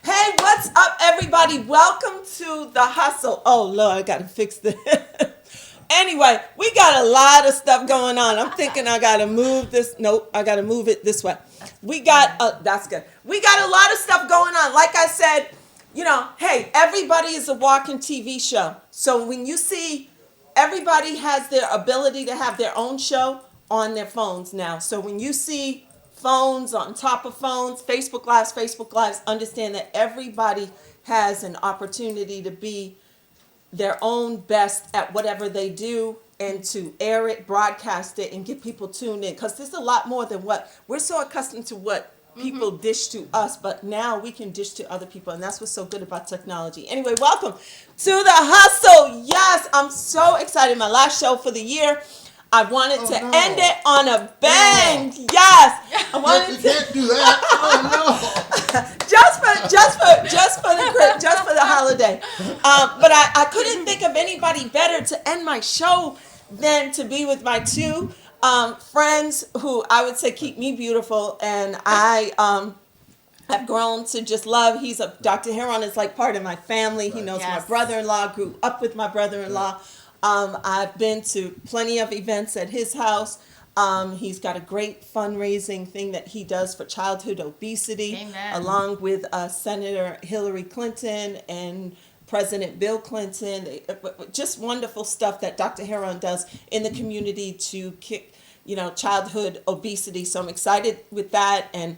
Hey, what's up, everybody? Welcome to The Hustle. Oh, Lord, I got to fix this. Anyway, we got a lot of stuff going on. I'm thinking I got to move this. Nope, I got to move it this way. That's good. We got a lot of stuff going on. Like I said, hey, everybody is a walking TV show. So when you see everybody has their ability to have their own show on their phones now. So when you see phones on top of phones, Facebook Lives, understand that everybody has an opportunity to be their own best at whatever they do and to air it, broadcast it, and get people tuned in. Because there's a lot more than what we're so accustomed to what people dish to us, but now we can dish to other people, and that's what's so good about technology. Anyway, welcome to The Hustle. Yes, I'm so excited. My last show for the year. I wanted to end it on a bang. No. Yes, I wanted you can't do that. Oh no! just for the holiday. But I couldn't think of anybody better to end my show than to be with my two friends who I would say keep me beautiful, and I have grown to just love. Dr. Heron is like part of my family. He knows my brother-in-law. Grew up with my brother-in-law. I've been to plenty of events at his house. He's got a great fundraising thing that he does for childhood obesity. Amen. Along with Senator Hillary Clinton and President Bill Clinton. Just wonderful stuff that Dr. Heron does in the community to kick, childhood obesity. So I'm excited with that. And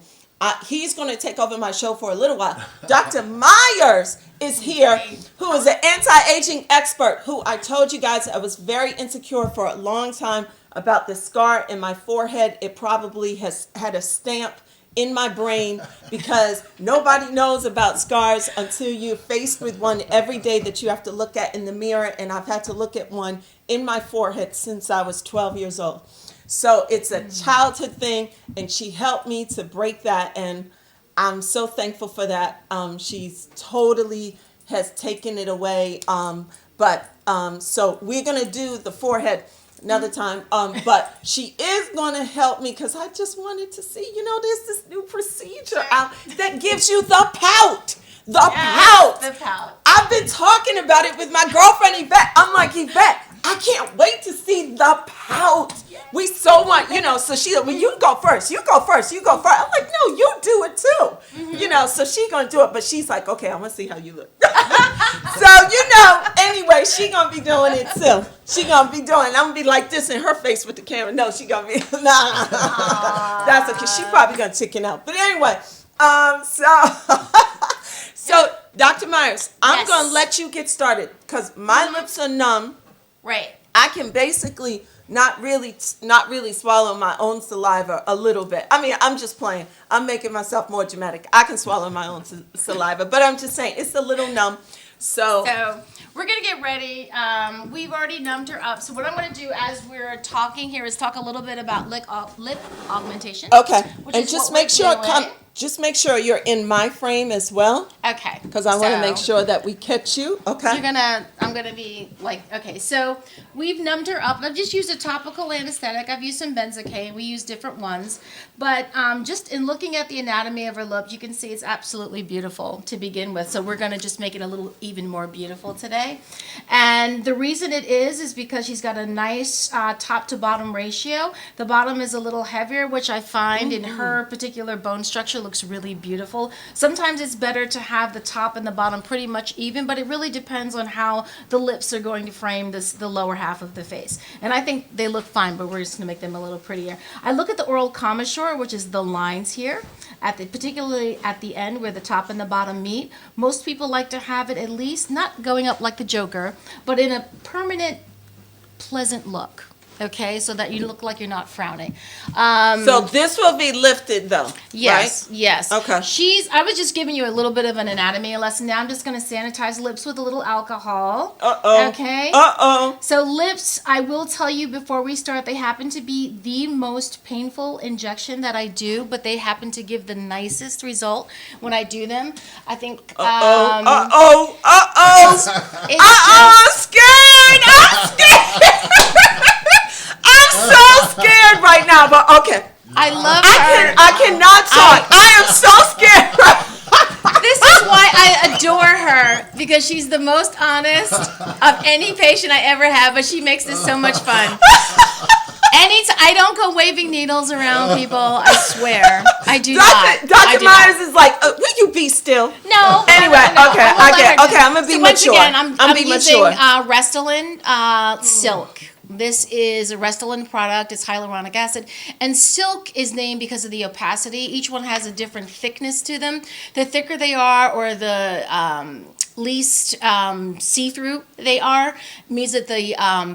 he's going to take over my show for a little while. Dr. Myers is here, who is an anti-aging expert, who I told you guys I was very insecure for a long time about the scar in my forehead. It probably has had a stamp in my brain because nobody knows about scars until you're faced with one every day that you have to look at in the mirror. And I've had to look at one in my forehead since I was 12 years old. So it's a childhood thing, and she helped me to break that, and I'm so thankful for that. She's totally has taken it away. So we're going to do the forehead another time. But she is going to help me because I just wanted to see, there's this new procedure out that gives you the pout. The pout. I've been talking about it with my girlfriend, Yvette. I'm like, Yvette, I can't wait to see the pout. We so want, so she, well, you go first. I'm like, no, you do it too. So she's going to do it, but she's like, okay, I'm going to see how you look. So, anyway, she going to be doing it too. I'm going to be like this in her face with the camera. No, she going to be, nah. That's okay. She probably going to chicken out. But anyway, so Dr. Myers, I'm going to let you get started because my lips are numb. Right. I can basically not really swallow my own saliva a little bit. I mean, I'm just playing. I'm making myself more dramatic. I can swallow my own saliva, but I'm just saying it's a little numb. So we're going to get ready. We've already numbed her up. So what I'm going to do as we're talking here is talk a little bit about lip augmentation. Okay. And just make sure you're in my frame as well. Okay. Because I want to make sure that we catch you. Okay. I'm going to be like, okay. So we've numbed her up. I've just used a topical anesthetic. I've used some benzocaine. We use different ones. But just in looking at the anatomy of her lip, you can see it's absolutely beautiful to begin with. So we're going to just make it a little even more beautiful today. And the reason it is because she's got a nice top to bottom ratio. The bottom is a little heavier, which I find in her particular bone structure looks really beautiful. Sometimes it's better to have the top and the bottom pretty much even, but it really depends on how the lips are going to frame the lower half of the face. And I think they look fine, but we're just going to make them a little prettier. I look at the oral commissure, which is the lines here, particularly at the end where the top and the bottom meet. Most people like to have it at least not going up like the Joker, but in a permanent, pleasant look. Okay, so that you look like you're not frowning. So this will be lifted though, yes, right? Yes. Okay. I was just giving you a little bit of an anatomy lesson. Now I'm just going to sanitize lips with a little alcohol. Uh-oh. Okay. Uh-oh. So lips, I will tell you before we start, they happen to be the most painful injection that I do, but they happen to give the nicest result when I do them. I think. I'm scared. I'm so scared right now, but okay. I love her. I cannot talk. I am so scared. This is why her because she's the most honest of any patient I ever have, but she makes this so much fun. I don't go waving needles around people, I swear. I do not. I Dr. do Myers not. is like, will you be still? No. Anyway, no. okay, I won't let her do okay, I'm gonna be so once mature. Again, I'm using mature. Restylane Silk. This is a Restylane product. It's hyaluronic acid. And Silk is named because of the opacity. Each one has a different thickness to them. The thicker they are, or the least see-through they are, means that the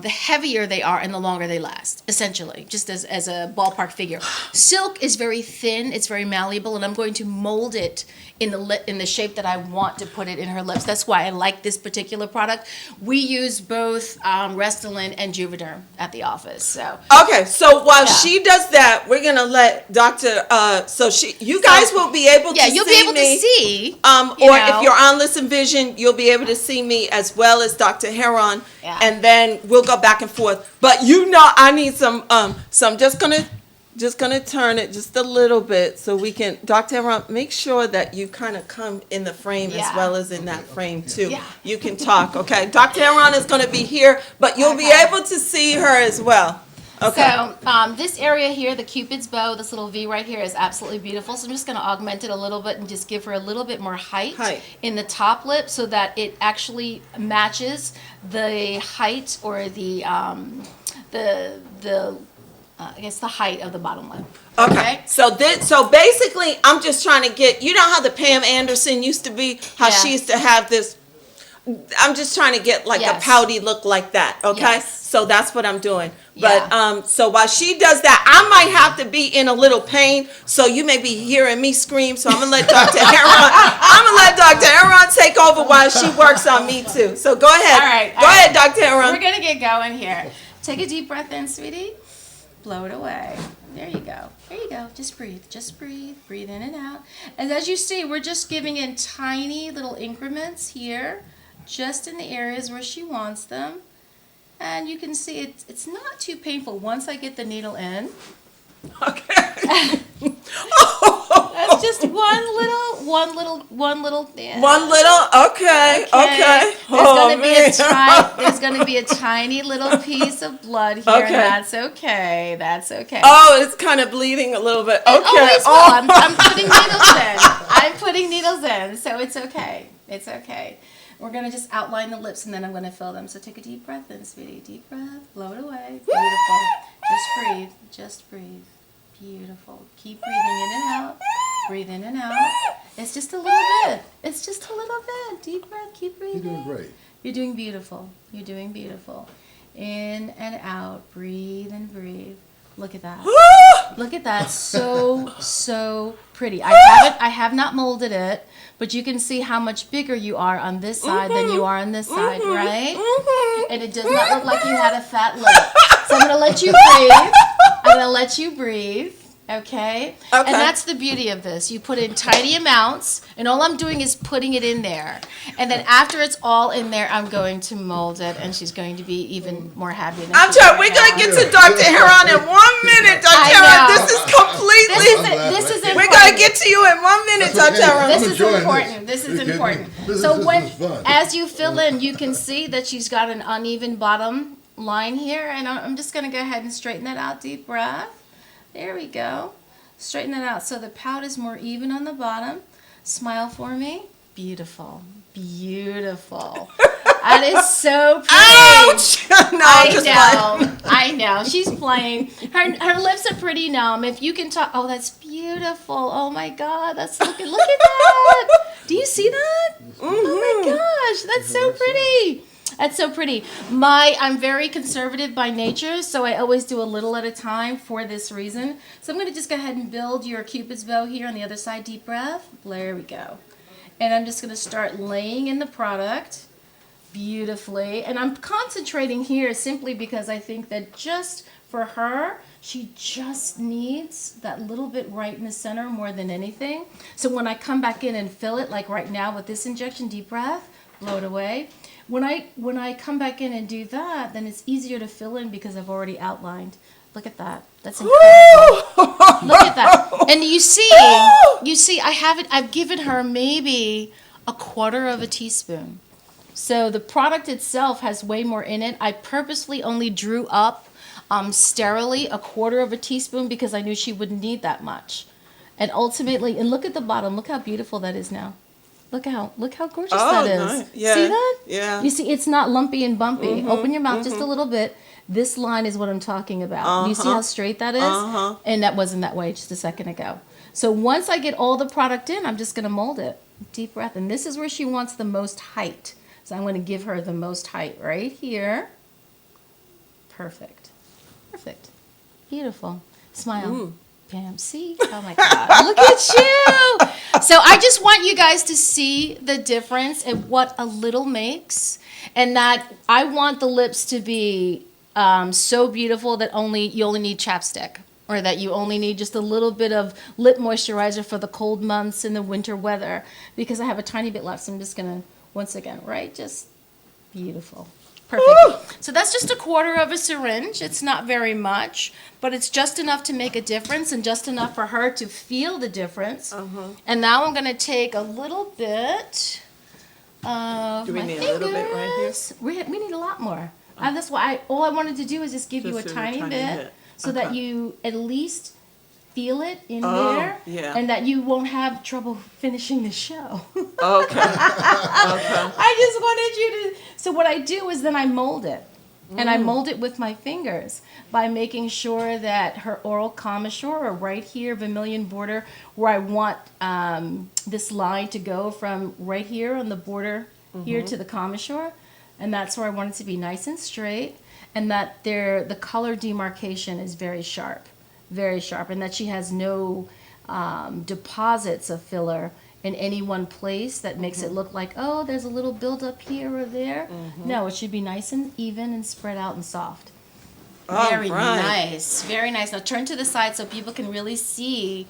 heavier they are and the longer they last, essentially, just as a ballpark figure. Silk is very thin, it's very malleable, and I'm going to mold it in the shape that I want to put it in her lips. That's why I like this particular product. We use both Restylane and Juvederm at the office. So Okay, so while she does that, we're gonna let Dr. You guys will be able to you'll see be able me. to see. Or if you're on Listen Vision, you'll be able to see me as well as Dr. Heron, and then we'll go back and forth. But I need some. So I'm just gonna turn it just a little bit so we can. Dr. Heron, make sure that you kind of come in the frame as well as in that frame too. Yeah. You can talk, okay? Dr. Heron is gonna be here, but you'll be able to see her as well. Okay. So this area here, the Cupid's bow, this little V right here is absolutely beautiful. So I'm just going to augment it a little bit and just give her a little bit more height in the top lip so that it actually matches the height or the I guess the height of the bottom lip. Okay. So basically, I'm just trying to get. You know how the Pam Anderson used to be? How she used to have this. I'm just trying to get like a pouty look like that. Okay. Yes. So that's what I'm doing. But so while she does that, I might have to be in a little pain. So you may be hearing me scream. So I'm gonna let Dr. Heron. I'm gonna let Dr. Heron take over while she works on me too. So go ahead. All right. Go ahead, Dr. Heron. We're gonna get going here. Take a deep breath in, sweetie. Blow it away. There you go. There you go. Just breathe. Just breathe. Breathe in and out. And as you see, we're just giving in tiny little increments here, just in the areas where she wants them. And you can see it's not too painful once I get the needle in. Okay. That's just one little thing. One little, okay. There's gonna be a tiny little piece of blood here, and that's okay. That's okay. Oh, it's kind of bleeding a little bit. Okay. Always will. I'm putting needles in. I'm putting needles in, so it's okay. It's okay. We're gonna just outline the lips, and then I'm gonna fill them. So take a deep breath in, sweetie. Deep breath. Blow it away. Beautiful. Just breathe. Just breathe. Beautiful. Keep breathing in and out. Breathe in and out. It's just a little bit. It's just a little bit. Deep breath. Keep breathing. You're doing great. You're doing beautiful. You're doing beautiful. In and out. Breathe and breathe. Look at that. Look at that. So pretty. I have not molded it, but you can see how much bigger you are on this side than you are on this side, right? And it does not look like you had a fat lip. So I'm going to let you breathe. I'm going to let you breathe. Okay? And that's the beauty of this. You put in tiny amounts, and all I'm doing is putting it in there. And then after it's all in there, I'm going to mold it, and she's going to be even more happy than I'm she trying. is We're right going to now. get to Dr. Heron in 1 minute, Dr. I Heron. know. This is completely. This is important. We're going to get to you in 1 minute, That's Dr. okay. Heron. This I'm is enjoying important. this. This is You're important. kidding. So This is fun. as you fill in, you can see that she's got an uneven bottom line here, and I'm just going to go ahead and straighten that out. Deep breath. There we go. Straighten that out so the pout is more even on the bottom. Smile for me. Beautiful. Beautiful. That is so pretty. Ouch! No, I'm just playing. I know. She's playing. Her lips are pretty numb. If you can talk. Oh, that's beautiful. Oh my God. Look at that. Do you see that? Oh my gosh. That's so pretty. That's so pretty. I'm very conservative by nature, so I always do a little at a time for this reason. So I'm going to just go ahead and build your Cupid's bow here on the other side. Deep breath. There we go. And I'm just going to start laying in the product beautifully. And I'm concentrating here simply because I think that just for her, she just needs that little bit right in the center more than anything. So when I come back in and fill it, like right now with this injection, deep breath, blow it away. When I come back in and do that, then it's easier to fill in because I've already outlined. Look at that. That's incredible. Look at that. And you see, I've given her maybe a quarter of a teaspoon. So the product itself has way more in it. I purposely only drew up sterilely a quarter of a teaspoon because I knew she wouldn't need that much. And ultimately, and look at the bottom. Look how beautiful that is now. Look how gorgeous that is. Nice. Yeah. See that? Yeah. You see, it's not lumpy and bumpy. Open your mouth just a little bit. This line is what I'm talking about. Do you see how straight that is? And that wasn't that way just a second ago. So once I get all the product in, I'm just going to mold it. Deep breath. And this is where she wants the most height. So I'm going to give her the most height right here. Perfect. Perfect. Beautiful. Smile. Pam, see? Oh my God. Look at you. So I just want you guys to see the difference in what a little makes. And that I want the lips to be so beautiful that you only need chapstick. Or that you only need just a little bit of lip moisturizer for the cold months and the winter weather. Because I have a tiny bit left. So I'm just going to, once again, right? Just beautiful. Perfect. Woo! So that's just a quarter of a syringe. It's not very much, but it's just enough to make a difference and just enough for her to feel the difference. And now I'm going to take a little bit of Do we my need fingers. a little bit right here? We need a lot more. That's why all I wanted to do is just give you a tiny bit so that you at least feel it in there and that you won't have trouble finishing the show. Okay. I just wanted you to. So what I do is then I mold it. And I mold it with my fingers by making sure that her oral commissure, or right here, vermilion border, where I want this line to go from right here on the border here to the commissure. And that's where I want it to be nice and straight. And that the color demarcation is very sharp. Very sharp. And that she has no deposits of filler in any one place that makes it look like, oh, there's a little buildup here or there. No, it should be nice and even and spread out and soft. Very nice. Very nice. Now turn to the side so people can really see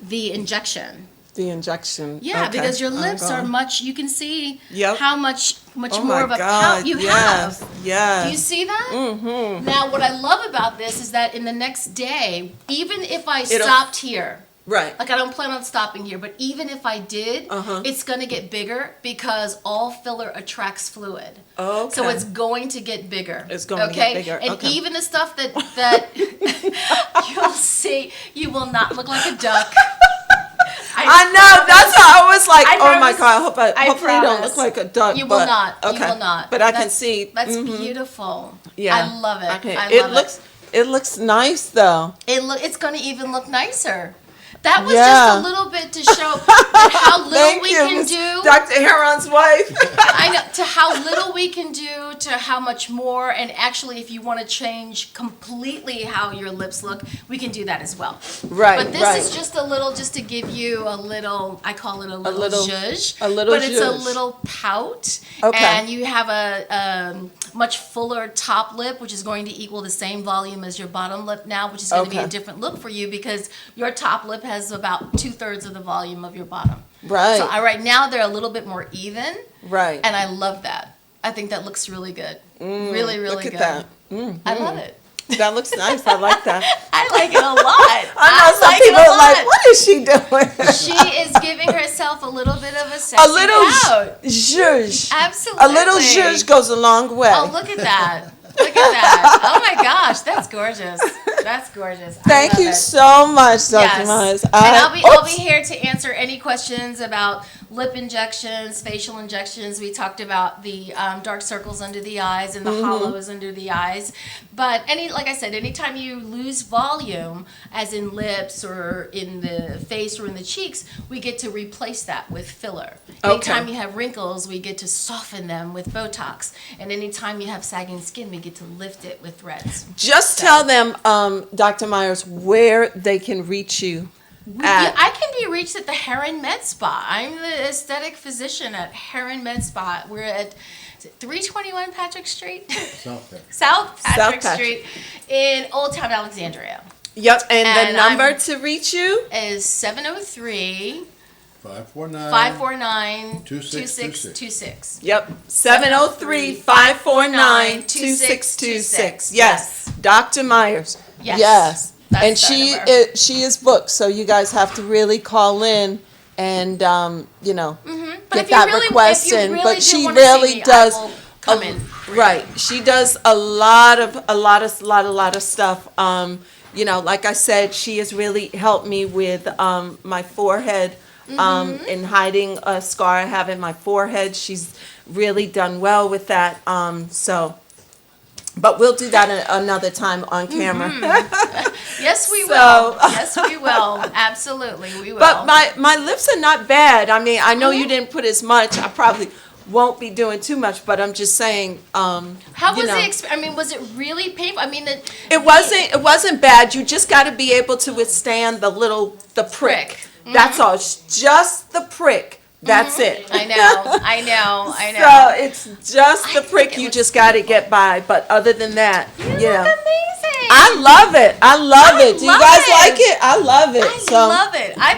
the injection. The injection. Yeah, okay. because your lips are much, you can see Yep. how much Oh more my of a God, pout you yes, have. Yes. Do you see that? Now, what I love about this is that in the next day, even if I stopped here, Right. like I don't plan on stopping here, but even if I did, it's going to get bigger because all filler attracts fluid. Okay. So it's going to get bigger. It's going to get bigger. And Okay. even the stuff that you'll see, you will not look like a duck. I know. That's how I was like, I oh my promise. God. Hopefully you don't promise. look like a duck. You will but- not. Okay. You will not. But I can see. That's beautiful. Yeah. I love it. Okay. I It love looks. It looks nice though. It's going to even look nicer. That was Yeah. just a little bit to show how little Thank we you, can Miss do. Dr. Heron's wife. I know, to how little we can do, to how much more, and actually, if you want to change completely how your lips look, we can do that as well. Right. But this is just a little, just to give you a little. I call it a little zhuzh. a little But it's a zhuzh. little pout, Okay. and you have a much fuller top lip, which is going to equal the same volume as your bottom lip now, which is going to be a Okay. different look for you because your top lip has about 2/3 of the volume of your bottom. Right. So right now they're a little bit more even. Right. And I love that. I think that looks really good. Really, really Look at good. that. I love it. That looks nice. I like that. I like it a lot. I know some like it people a are like, lot. what is she doing? She is giving herself a little bit of a sexy A little pout. zhuzh. Absolutely. A little zhuzh goes a long way. Oh, look at that. Look at that. Oh my gosh, that's gorgeous. That's gorgeous. Thank I love you it. so much, Dr. Yes. Myers. And I'll be Oops. here to answer any questions about lip injections, facial injections. We talked about the dark circles under the eyes and the hollows under the eyes. But like I said, anytime you lose volume, as in lips or in the face or in the cheeks, we get to replace that with filler. Anytime you have wrinkles, we get to soften them with Botox. And anytime you have sagging skin, we get to lift it with threads. Just tell them, Dr. Myers, where they can reach you. Yeah, I can be reached at the Heron Med Spa. I'm the aesthetic physician at Heron Med Spa. We're at 321 Patrick Street, South Patrick Street in Old Town Alexandria. Yep, and the And number to reach you? Is 703 549. 549 2626. 2626. Yep, 703-549-2626. Yes, Dr. Myers. Yes. That's And the number. she is booked, so you guys have to really call in and, you know, But get if you that really- request if you in. really But do she wanna see really me, I does. will come in for you. Right. She does a lot of stuff. You know, like I said, she has really helped me with my forehead, in hiding a scar I have in my forehead. She's really done well with that. But we'll do that another time on camera. Yes, we So- will. Yes, we will. Absolutely, we will. But my lips are not bad. I mean, I know you didn't put as much. I probably won't be doing too much, but I'm just saying. How you was know. I mean, was it really painful? I mean, It wasn't bad. You just got to be able to withstand the prick. That's all. It's just the prick. That's it. I know. So it's just the I think prick. it You looks just got to get by. But other than that, You you look know. amazing. I love it. I love it. Do you love guys it. like it? I love it. I love it. I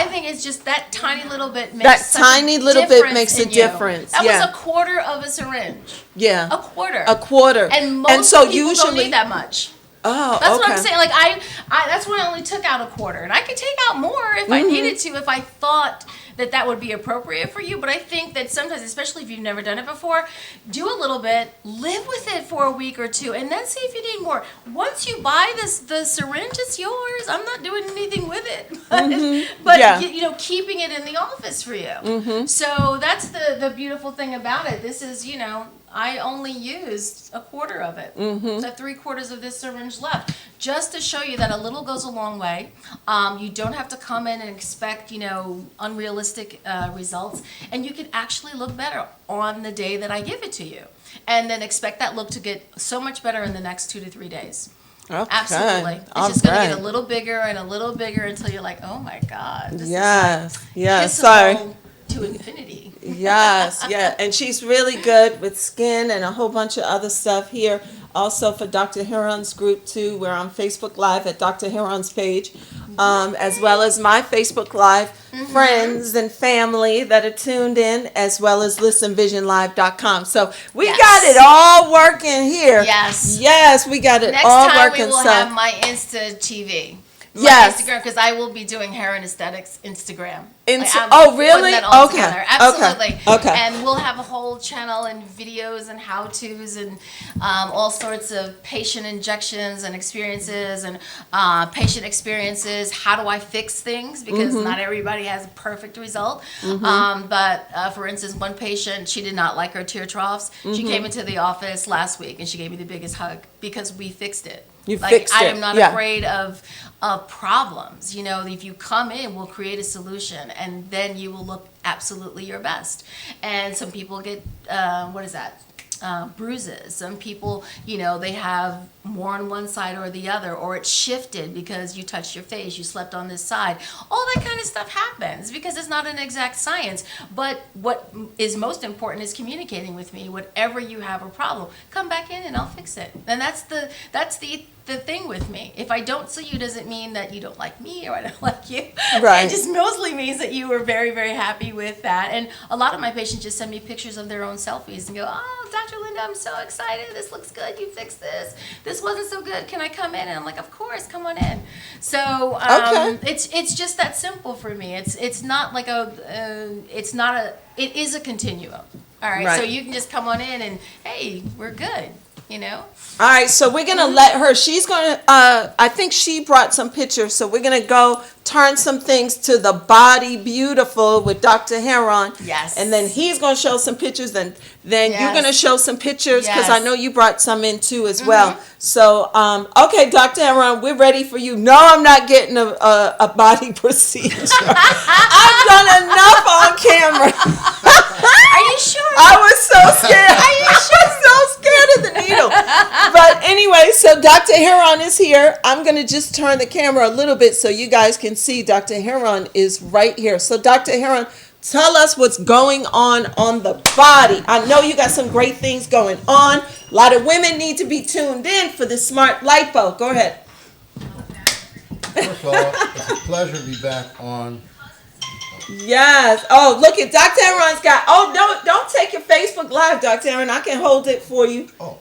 think it's just that tiny little bit makes That such tiny a little bit difference makes a in you. difference, That yeah. was a quarter of a syringe. Yeah. A quarter. A quarter. And most so people usually, don't need that much. Oh, That's okay. what I'm saying. Like I that's when I only took out a quarter, and I could take out more if Mm-hmm. I needed to, if I thought that would be appropriate for you. But I think that sometimes, especially if you've never done it before, do a little bit, live with it for a week or two, and then see if you need more. Once you buy the syringe, it's yours. I'm not doing anything with it, but Yeah. you know, keeping it in the office for you. So that's the beautiful thing about it. This is, you know, I only used a quarter of it. So 3/4 of this syringe left, just to show you that a little goes a long way. You don't have to come in and expect, you know, unrealistic results, and you can actually look better on the day that I give it to you, and then expect that look to get so much better in the next 2 to 3 days. Okay. Absolutely. It's All just going to right. get a little bigger and a little bigger until you're like, oh my God, this Yes. is Yes. like Sorry. kissable to infinity. Yes, yeah, and she's really good with skin and a whole bunch of other stuff here. Also for Dr. Heron's group too, we're on Facebook Live at Dr. Heron's page, as well as my Facebook Live friends and family that are tuned in, as well as listenvisionlive.com. So we Yes. got it all working here. Yes. Yes, we got it Next all time working. we will so have my Insta TV. My Yes. Instagram, because I will be doing Heron Aesthetics Instagram. Insta- I'm oh, putting really? that all Okay. together. Okay. Absolutely. Okay. And we'll have a whole channel and videos and how-tos and all sorts of patient injections and experiences and patient experiences. How do I fix things? Because not everybody has a perfect result. But for instance, one patient, she did not like her tear troughs. She came into the office last week and she gave me the biggest hug because we fixed it. You Like, fixed I it, am not yeah. afraid of problems. You know, if you come in, we'll create a solution, and then you will look absolutely your best. And some people get bruises. Some people, you know, they have more on one side or the other, or it's shifted because you touched your face, you slept on this side. All that kind of stuff happens because it's not an exact science. But what is most important is communicating with me. Whatever you have a problem, come back in and I'll fix it. And that's the thing with me. If I don't see you, doesn't mean that you don't like me or I don't like you. Right. It just mostly means that you were very, very happy with that. And a lot of my patients just send me pictures of their own selfies and go, oh, Dr. Linda, I'm so excited. This looks good. You fixed this. This wasn't so good. Can I come in? And I'm like, of course, come on in. So Okay. it's just that simple for me. It's not like it is a continuum. All right. Right. So you can just come on in and, hey, we're good. You know? All right, so we're gonna let her. She's gonna. I think she brought some pictures, so we're gonna go turn some things to the body beautiful with Dr. Heron. Yes. And then he's gonna show some pictures, and then you're Yes. gonna show some pictures because I Yes. know you brought some in too as well. So, okay, Dr. Heron, we're ready for you. No, I'm not getting a body procedure. I've done enough on camera. Are you sure? I was so scared. I was so scared of the needle. But anyway, so Dr. Heron is here. I'm going to just turn the camera a little bit so you guys can see Dr. Heron is right here. So Dr. Heron, tell us what's going on the body. I know you got some great things going on. A lot of women need to be tuned in for the smart lipo. Go ahead. First of all, it's a pleasure to be back on. Yes. Oh, look at Dr. Heron's got. Oh, don't take your Facebook Live, Dr. Heron. I can hold it for you. Oh,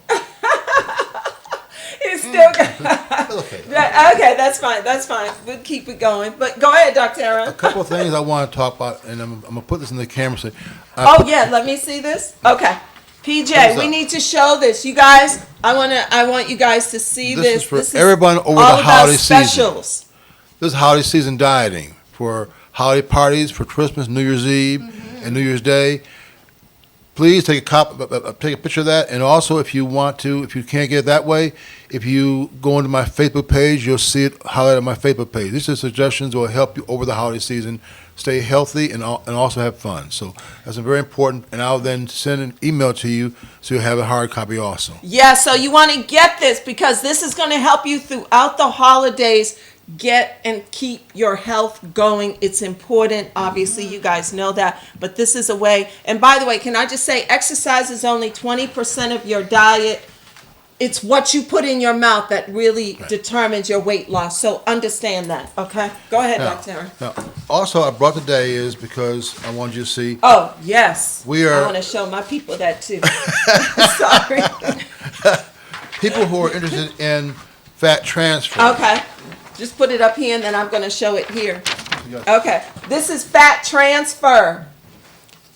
He's still got. Okay. Okay, that's fine. That's fine. We'll keep it going. But go ahead, Dr. A Aaron. couple of things I want to talk about, and I'm going to put this in the camera. So, Oh yeah, let me see this. Okay, PJ, Thumbs we up. need to show this. You guys, I want you guys to see This this. is for everyone over the all about holiday season. specials. This is holiday season dieting for holiday parties, for Christmas, New Year's Eve, and New Year's Day. Please take a picture of that, and also if you want to, if you can't get it that way, if you go into my Facebook page, you'll see it highlighted on my Facebook page. These are suggestions that will help you over the holiday season stay healthy and also have fun. So that's very important, and I'll then send an email to you so you'll have a hard copy also. Yeah, so you want to get this because this is going to help you throughout the holidays. Get and keep your health going. It's important. Obviously, you guys know that. But this is a way. And by the way, can I just say exercise is only 20% of your diet. It's what you put in your mouth that really determines your weight loss. So understand that, okay? Go ahead, Dr. Aaron. Now, also, I brought today is because I wanted you to see. Oh, yes. We are- I want to show my people that too. Sorry. People who are interested in fat transfer. Okay. Just put it up here and then I'm going to show it here. Yes. Okay. This is fat transfer.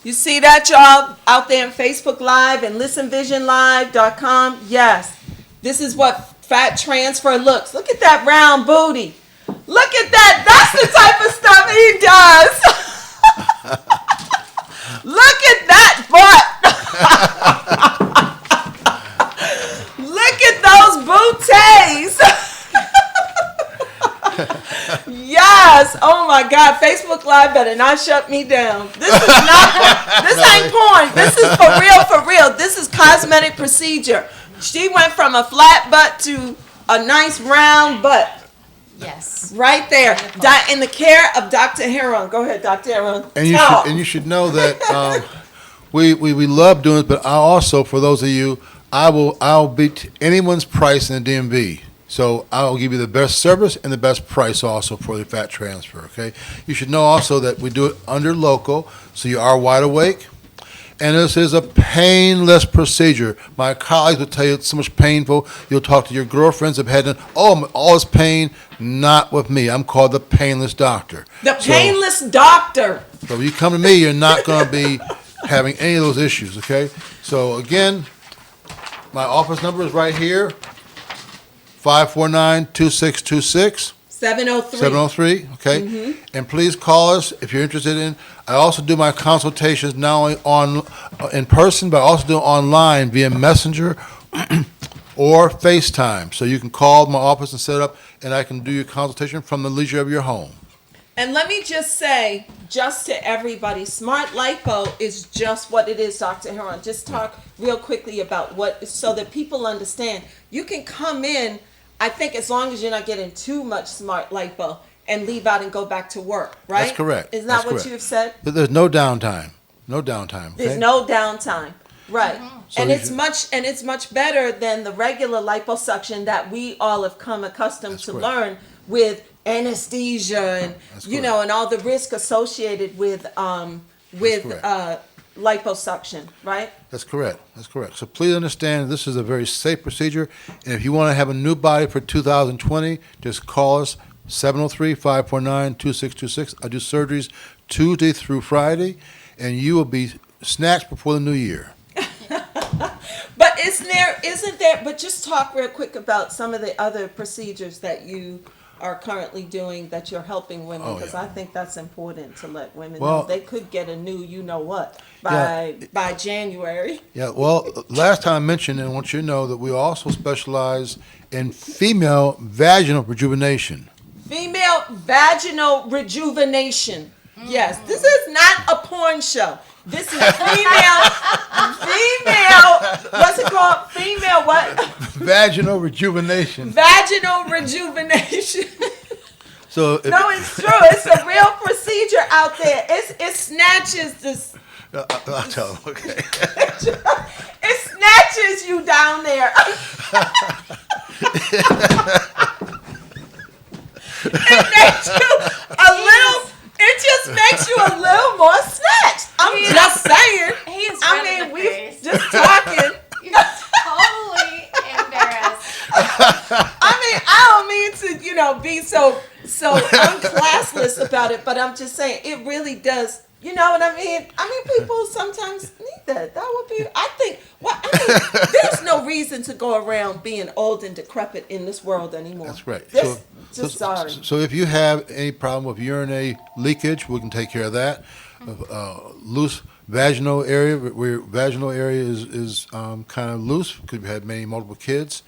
You see that, y'all, out there in Facebook Live and listenvisionlive.com? Yes. This is what fat transfer looks. Look at that round booty. Look at that. That's the type of stuff he does. Look at that butt. Look at those booties. Yes. Oh my God. Facebook Live better not shut me down. This is not. This ain't porn. This is for real. For real. This is cosmetic procedure. She went from a flat butt to a nice round butt. Yes. Right there. In the care of Dr. Heron. Go ahead, Dr. Heron. And you should know that we love doing it, but I also, for those of you, I'll beat anyone's price in the DMV. So I'll give you the best service and the best price also for the fat transfer, okay? You should know also that we do it under local, so you are wide awake. And this is a painless procedure. My colleagues will tell you it's so much painful. You'll talk to your girlfriends that have had all this pain. Not with me. I'm called the painless doctor. The painless doctor. So when you come to me, you're not going to be having any of those issues, okay? So again, my office number is right here, 549-2626. 703. 703, okay? And please call us if you're interested in. I also do my consultations not only in person, but I also do online via Messenger or FaceTime. So you can call my office and set up, and I can do your consultation from the leisure of your home. And let me just say, just to everybody, Smart Lipo is just what it is, Dr. Heron. Just talk real quickly about what, so that people understand. You can come in, I think, as long as you're not getting too much Smart Lipo and leave out and go back to work, right? That's correct. Isn't That's that what correct. you have said? But there's no downtime. No downtime, okay? There's no downtime. Right. So And you it's should- much better than the regular liposuction that we all have come accustomed That's to correct. learn with anesthesia and That's you correct. know and all the risk associated with correct. liposuction, right? That's correct. That's correct. So please understand this is a very safe procedure. And if you want to have a new body for 2020, just call us 703-549-2626. I do surgeries Tuesday through Friday, and you will be snatched before the new year. But isn't there, but just talk real quick about some of the other procedures that you are currently doing that you're helping women, Oh, because yeah. I think that's important to let women Well- know they could get a new you-know-what Yeah. by January. Yeah, well, last time I mentioned, and I want you to know that we also specialize in female vaginal rejuvenation. Female vaginal rejuvenation. Yes, this is not a porn show. This is female, what's it called? Female what? Vaginal rejuvenation. Vaginal rejuvenation. So if, No, it's true. It's a real procedure out there. It snatches this. I'll tell them, okay. It snatches you down there. It makes you a little. It just makes you a little more snatched. I'm just saying. He is I red in mean, the we face. just talking. You're totally embarrassed. so unclassless about it, but I'm just saying it really does. You know what I mean? I mean, people sometimes need that. That would be, I think, well, I mean, there's no reason to go around being old and decrepit in this world anymore. That's right. Sorry. So if you have any problem with urinary leakage, we can take care of that. Loose vaginal area, where vaginal area is kind of loose because you had multiple kids.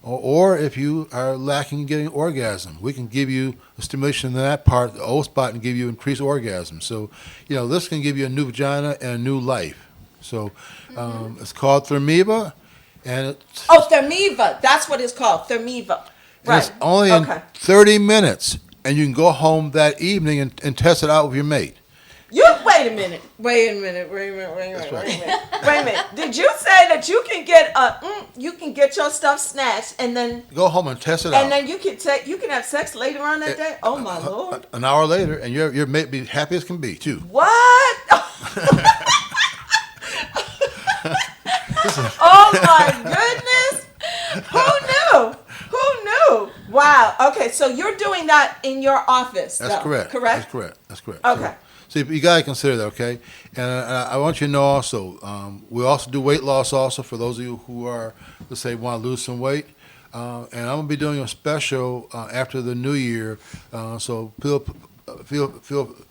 Or if you are lacking in getting orgasm, we can give you a stimulation in that part, the O spot, and give you increased orgasm. So, this can give you a new vagina and a new life. So, it's called Thermiva, and it's, Thermiva. That's what it's called, Thermiva. and Right. it's only in 30 minutes, and you can go home that evening and test it out with your mate. Wait a minute. Wait a minute. Did you say that you can get your stuff snatched and then Go home and test it out. and then you can have sex later on that day? Oh my Lord. An hour later, and your mate be happy as can be, too. What? Oh my goodness. Who knew? Wow. Okay, so you're doing that in your office. That's correct. Correct? That's correct. Okay. So you got to consider that, okay? And I want you to know also, we also do weight loss also for those of you who are, let's say, want to lose some weight. And I'm going to be doing a special after the new year. So feel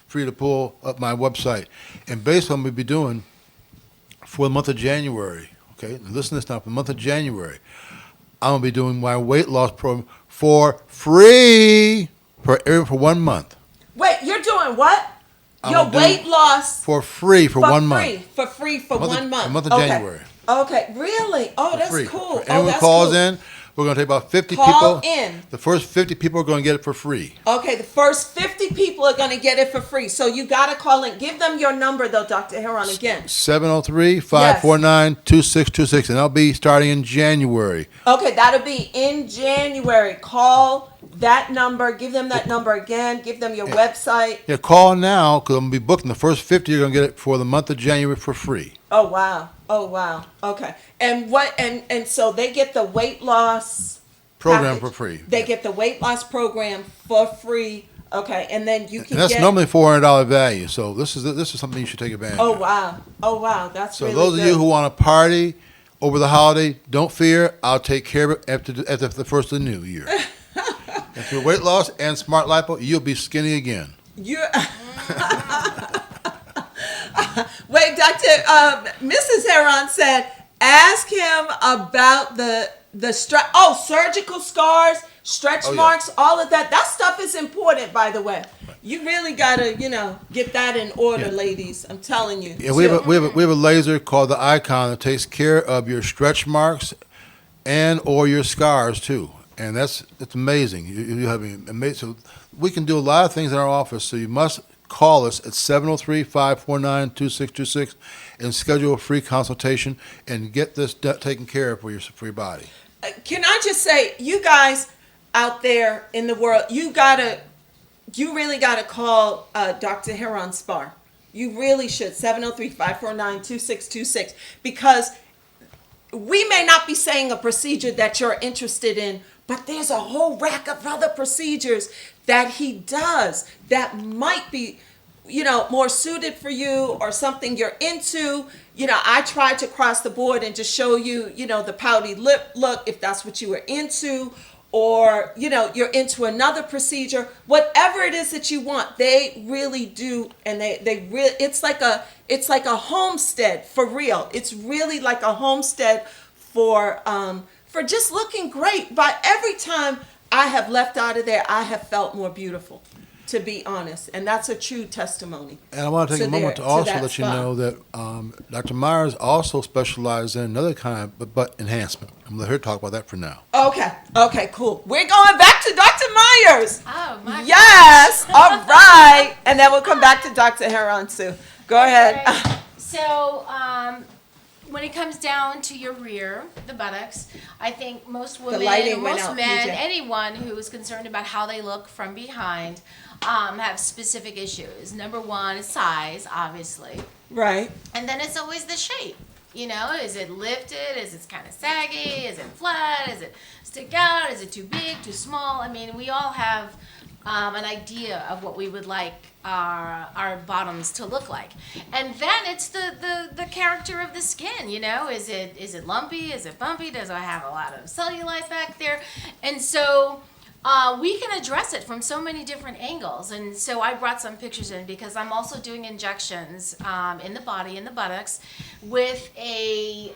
free to pull up my website. And basically, I'm going to be doing for the month of January, okay? Listen to this now. For the month of January, I'm going to be doing my weight loss program for free for 1 month. Wait, you're doing what? I'm Your gonna do weight loss for free for 1 month. For free for 1 month. The month of Okay. January. Okay, really? Oh, For that's free. cool. For anyone that's who calls cool. in, we're going to take about 50 Call people. in. The first 50 people are going to get it for free. Okay, the first 50 people are going to get it for free. So you got to call in. Give them your number, though, Dr. Heron, again. 703-549-2626. And that'll be starting in January. Okay, that'll be in January. Call that number. Give them that number again. Give them your website. Yeah, call now because I'm going to be booking. The first 50 are going to get it for the month of January for free. Oh, wow. Oh, wow. Okay. And what? And so they get the weight loss Program package. for free. They Yeah. get the weight loss program for free. Okay, and then you can And that's get. normally $400 value. So this is something you should take advantage Oh of. wow! Oh wow! That's So really those good. of you who want to party over the holiday, don't fear. I'll take care of it after the first of the new year. If you're weight loss and smart lipo, you'll be skinny again. You wait, Mrs. Heron said, ask him about the surgical scars, stretch yeah. marks, all of that. That stuff is important, by the way. You really gotta, get that in order, Yeah. ladies. I'm telling you. Yeah, we have a laser called the Icon that takes care of your stretch marks and or your scars too, and it's amazing. You have amazing. So we can do a lot of things in our office. So you must call us at 703-549-2626 and schedule a free consultation and get this taken care of for your body. Can I just say, you guys out there in the world, you really gotta call Dr. Heron Spar. You really should. 703-549-2626, because we may not be saying a procedure that you're interested in, but there's a whole rack of other procedures that he does that might be, more suited for you or something you're into. I tried to cross the board and just show you, the pouty lip look, if that's what you were into, or, you're into another procedure, whatever it is that you want, they really do. And they really, it's like a homestead for real. It's really like a homestead for just looking great. But every time I have left out of there, I have felt more beautiful, to be honest. And that's a true testimony. And I want to take a moment to also let you know that Dr. Myers also specializes in another kind of butt enhancement. I'm going to let her talk about that for now. Okay, cool. We're going back to Dr. Myers. Oh, my Yes, all right. And then we'll come back to Dr. Heron Sue. Go ahead. Okay. So, when it comes down to your rear, the buttocks, I think most women, lighting or went most out, men, PJ. anyone who is concerned about how they look from behind, have specific issues. Number one is size, obviously. Right. And then it's always the shape. Is it lifted? Is it kind of saggy? Is it flat? Is it stick out? Is it too big, too small? I mean, we all have an idea of what we would like our bottoms to look like. And then it's the character of the skin, you know, is it lumpy, is it bumpy, does I have a lot of cellulite back there? And so we can address it from so many different angles. And so I brought some pictures in because I'm also doing injections in the body, in the buttocks, with a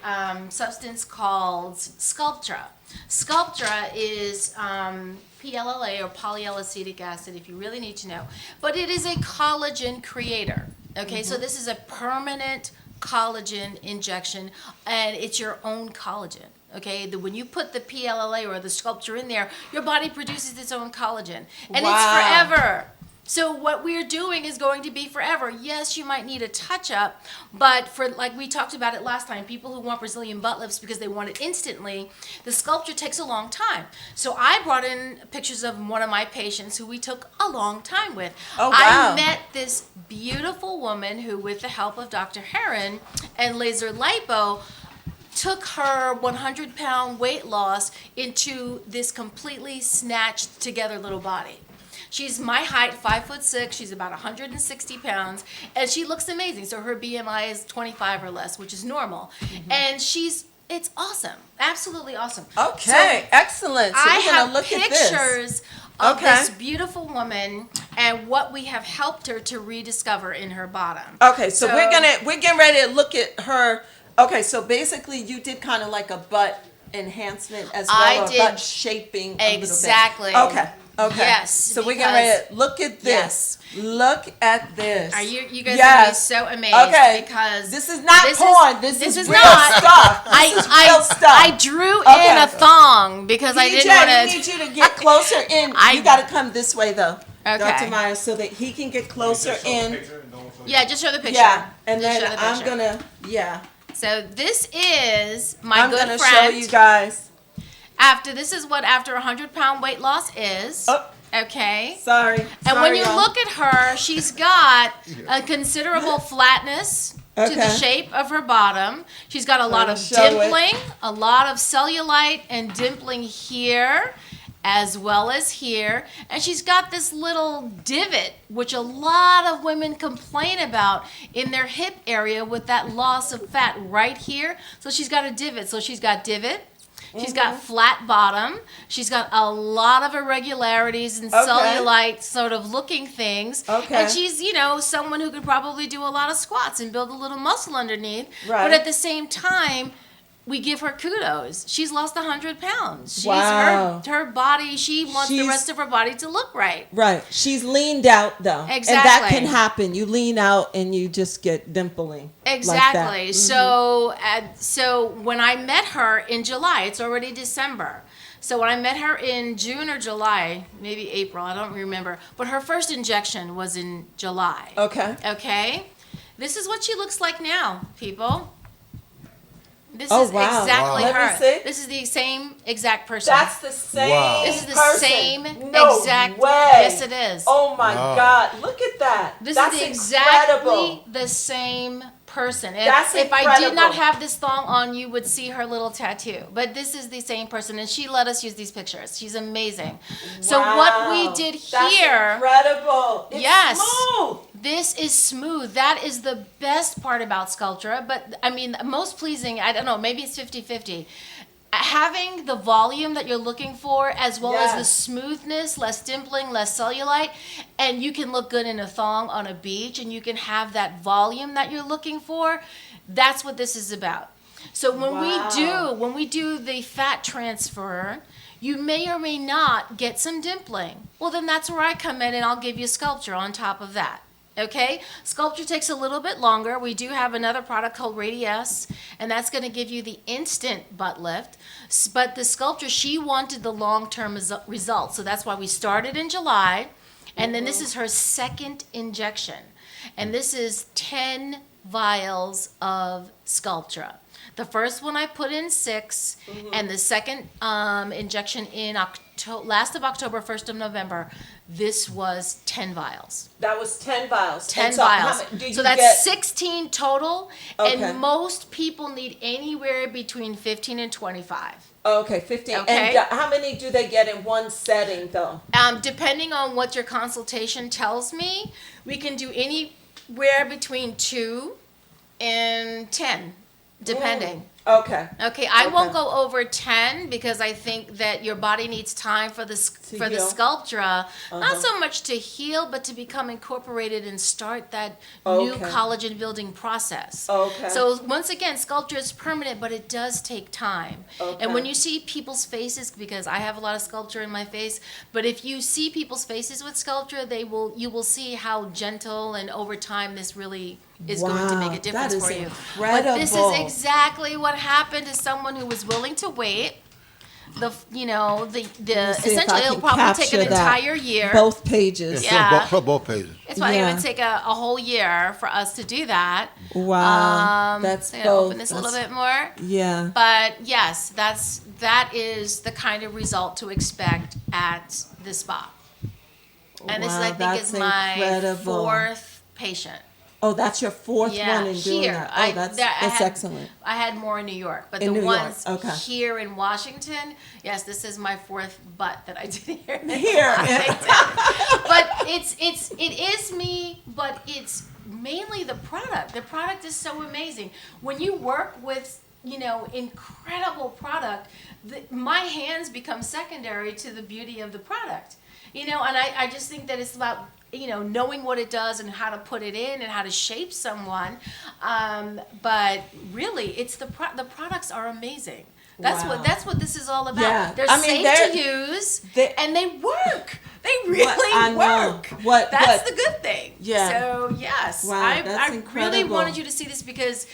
substance called Sculptra. Sculptra is PLLA, or polyacetic acid, if you really need to know. But it is a collagen creator. Okay, so this is a permanent collagen injection, and it's your own collagen. Okay, when you put the PLLA or the Sculptra in there, your body produces its own collagen, and it's forever. So what we're doing is going to be forever. Yes, you might need a touch-up, but for, like we talked about it last time, people who want Brazilian butt lifts because they want it instantly, the Sculptra takes a long time. So I brought in pictures of one of my patients who we took a long time with. Oh, wow. I met this beautiful woman who, with the help of Dr. Heron and laser lipo, took her 100-pound weight loss into this completely snatched together little body. She's my height, 5'6". She's about 160 pounds, and she looks amazing. So her BMI is 25 or less, which is normal. And it's awesome, absolutely awesome. Okay, So excellent. So I we're gonna have look at this. pictures of Okay. this beautiful woman and what we have helped her to rediscover in her bottom. Okay, so we're getting ready to look at her. Okay, so basically you did kind of like a butt enhancement as well, I or did butt shaping a exactly. little bit. Okay. Okay. Yes, So we're getting ready to look at this. Look at this. Are you guys Yes. gonna be so amazed? Okay. Because this is not porn. This is real not. stuff. This is real stuff. I drew Okay. in a thong because I didn't want I to. need you to get closer in. You got to come this way though, Okay. Dr. Myers, so that he can get closer in. Yeah, just show the picture. Yeah, and Just then show the I'm picture. gonna. Yeah, So this is my I'm good gonna friend. show you guys. This is what after 100-pound weight loss is. Oh. Okay. Sorry. And when you y'all. look at her, she's got a considerable flatness to the Okay. shape of her bottom. She's got a lot of show it. dimpling, a lot of cellulite and dimpling here as well as here. And she's got this little divot, which a lot of women complain about in their hip area with that loss of fat right here. So she's got a divot. So she's got divot. She's got flat bottom. She's got a lot of irregularities and cellulite sort of looking things. Okay. And she's, someone who could probably do a lot of squats and build a little muscle underneath. Right. But at the same time, we give her kudos. She's lost 100 pounds. She's Wow. her body, she wants the She's- rest of her body to look right. Right. She's leaned out though. And that Exactly. can happen. You lean out and you just get dimpling. Exactly. Like that. So when I met her in July, it's already December. So when I met her in June or July, maybe April, I don't remember. But her first injection was in July. Okay. Okay? This is what she looks like now, people. This Oh, is wow. exactly Wow. her. Let me see. This is the same exact person. That's the same Wow. This is the person. same No exact. way. Yes, it is. Oh my Wow. God. Look at that. This That's is incredible. exactly the same person. That's If I did not incredible. have this thong on, you would see her little tattoo. But this is the same person, and she let us use these pictures. She's amazing. So what we Wow. did That's here, incredible. It's Yes. smooth. this is smooth. That is the best part about Sculptra. But I mean, most pleasing, I don't know, maybe it's 50-50. Having the volume that you're looking for, as well as the Yes. smoothness, less dimpling, less cellulite, and you can look good in a thong on a beach, and you can have that volume that you're looking for. That's what this is about. So when we do the fat transfer, you may or may not get some dimpling. Well, then that's where I come in, and I'll give you Sculptra on top of that. Okay, Sculptra takes a little bit longer. We do have another product called Radius, and that's going to give you the instant butt lift. But the Sculptra, she wanted the long-term results, so that's why we started in July, and then this is her second injection, and this is 10 vials of Sculptra. The first one I put in 6, and the second injection in last of October, 1st of November. This was 10 vials. That was 10 vials. 10 And so how vials. many- do you So that's get- 16 total, Okay. and most people need anywhere between 15 and 25. Okay, 15. Okay. And how many do they get in one setting, though? Depending on what your consultation tells me, we can do anywhere between 2 and 10, depending. Okay. Okay, I won't Okay. go over 10 because I think that your body needs time for the To heal. Sculptra, not so much to heal, but to become incorporated and start that new Okay. collagen building process. Okay. So once again, Sculptra is permanent, but it does take time. Okay. And when you see people's faces, because I have a lot of Sculptra in my face, but if you see people's faces with Sculptra, you will see how gentle and over time this really is going to make a difference that is for you. incredible. But this is exactly what happened to someone who was willing to wait. The See if essentially I it'll can probably take an capture that. entire year. Both pages. Yeah. Show both pages. It's probably Yeah. going to take a whole year for us to do that. Wow. That's so I'm gonna both. open this a little That's- bit more. Yeah. But yes, that is the kind of result to expect at the spa. And this Wow, I think that's is my incredible. 4th patient. Oh, that's your 4th one in doing here. that. Oh, that's had, excellent. I had more in New York, but In the New York, ones okay. here in Washington, yes, this is my 4th butt that I did here. In Here. Washington. But it is me, but it's mainly the product. The product is so amazing. When you work with incredible product, my hands become secondary to the beauty of the product. And I just think that it's about knowing what it does and how to put it in and how to shape someone. But really, it's the products are amazing. That's Wow. what this is all about. Yeah. They're I mean, safe to use and they work. They really I know. work. That's the good thing. Yeah. So yes, Wow, I that's really incredible. wanted you to see this because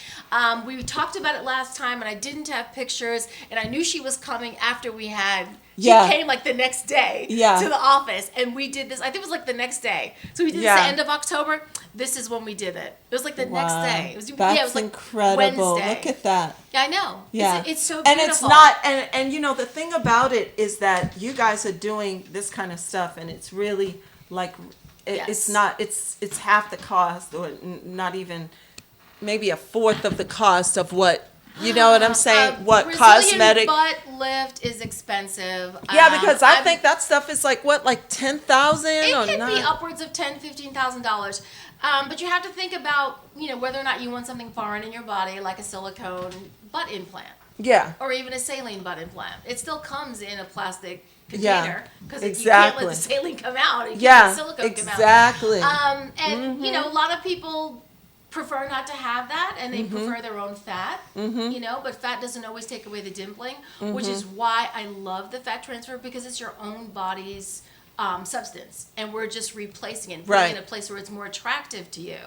we talked about it last time and I didn't have pictures and I knew she was coming after we had. She Yeah. came like the next day Yeah. to the office and we did this. I think it was like the next day. So we did this Yeah. at the end of October. This is when we did it. It was like the next day. It was That's like incredible. Wednesday. Look at that. Yeah, I know. Yeah. It's so beautiful. And it's not, and the thing about it is that you guys are doing this kind of stuff and it's really like, Yes. it's not, it's half the cost or not even, maybe a fourth of the cost of what, you know what I'm saying? What Brazilian cosmetic. butt lift is expensive. Yeah, because I I'm- think that stuff is like what, like 10,000 It or can be not? upwards of $10,000-$15,000. But you have to think about, whether or not you want something foreign in your body, like a silicone butt implant, Yeah. or even a saline butt implant. It still comes in a plastic Yeah, container because exactly. you can't let the saline come out. You can't Yeah, let the silicone come out. exactly. And a lot of people prefer not to have that and they prefer their own fat, but fat doesn't always take away the dimpling, which is why I love the fat transfer because it's your own body's substance and we're just replacing it, putting it in a place where it's more attractive to you.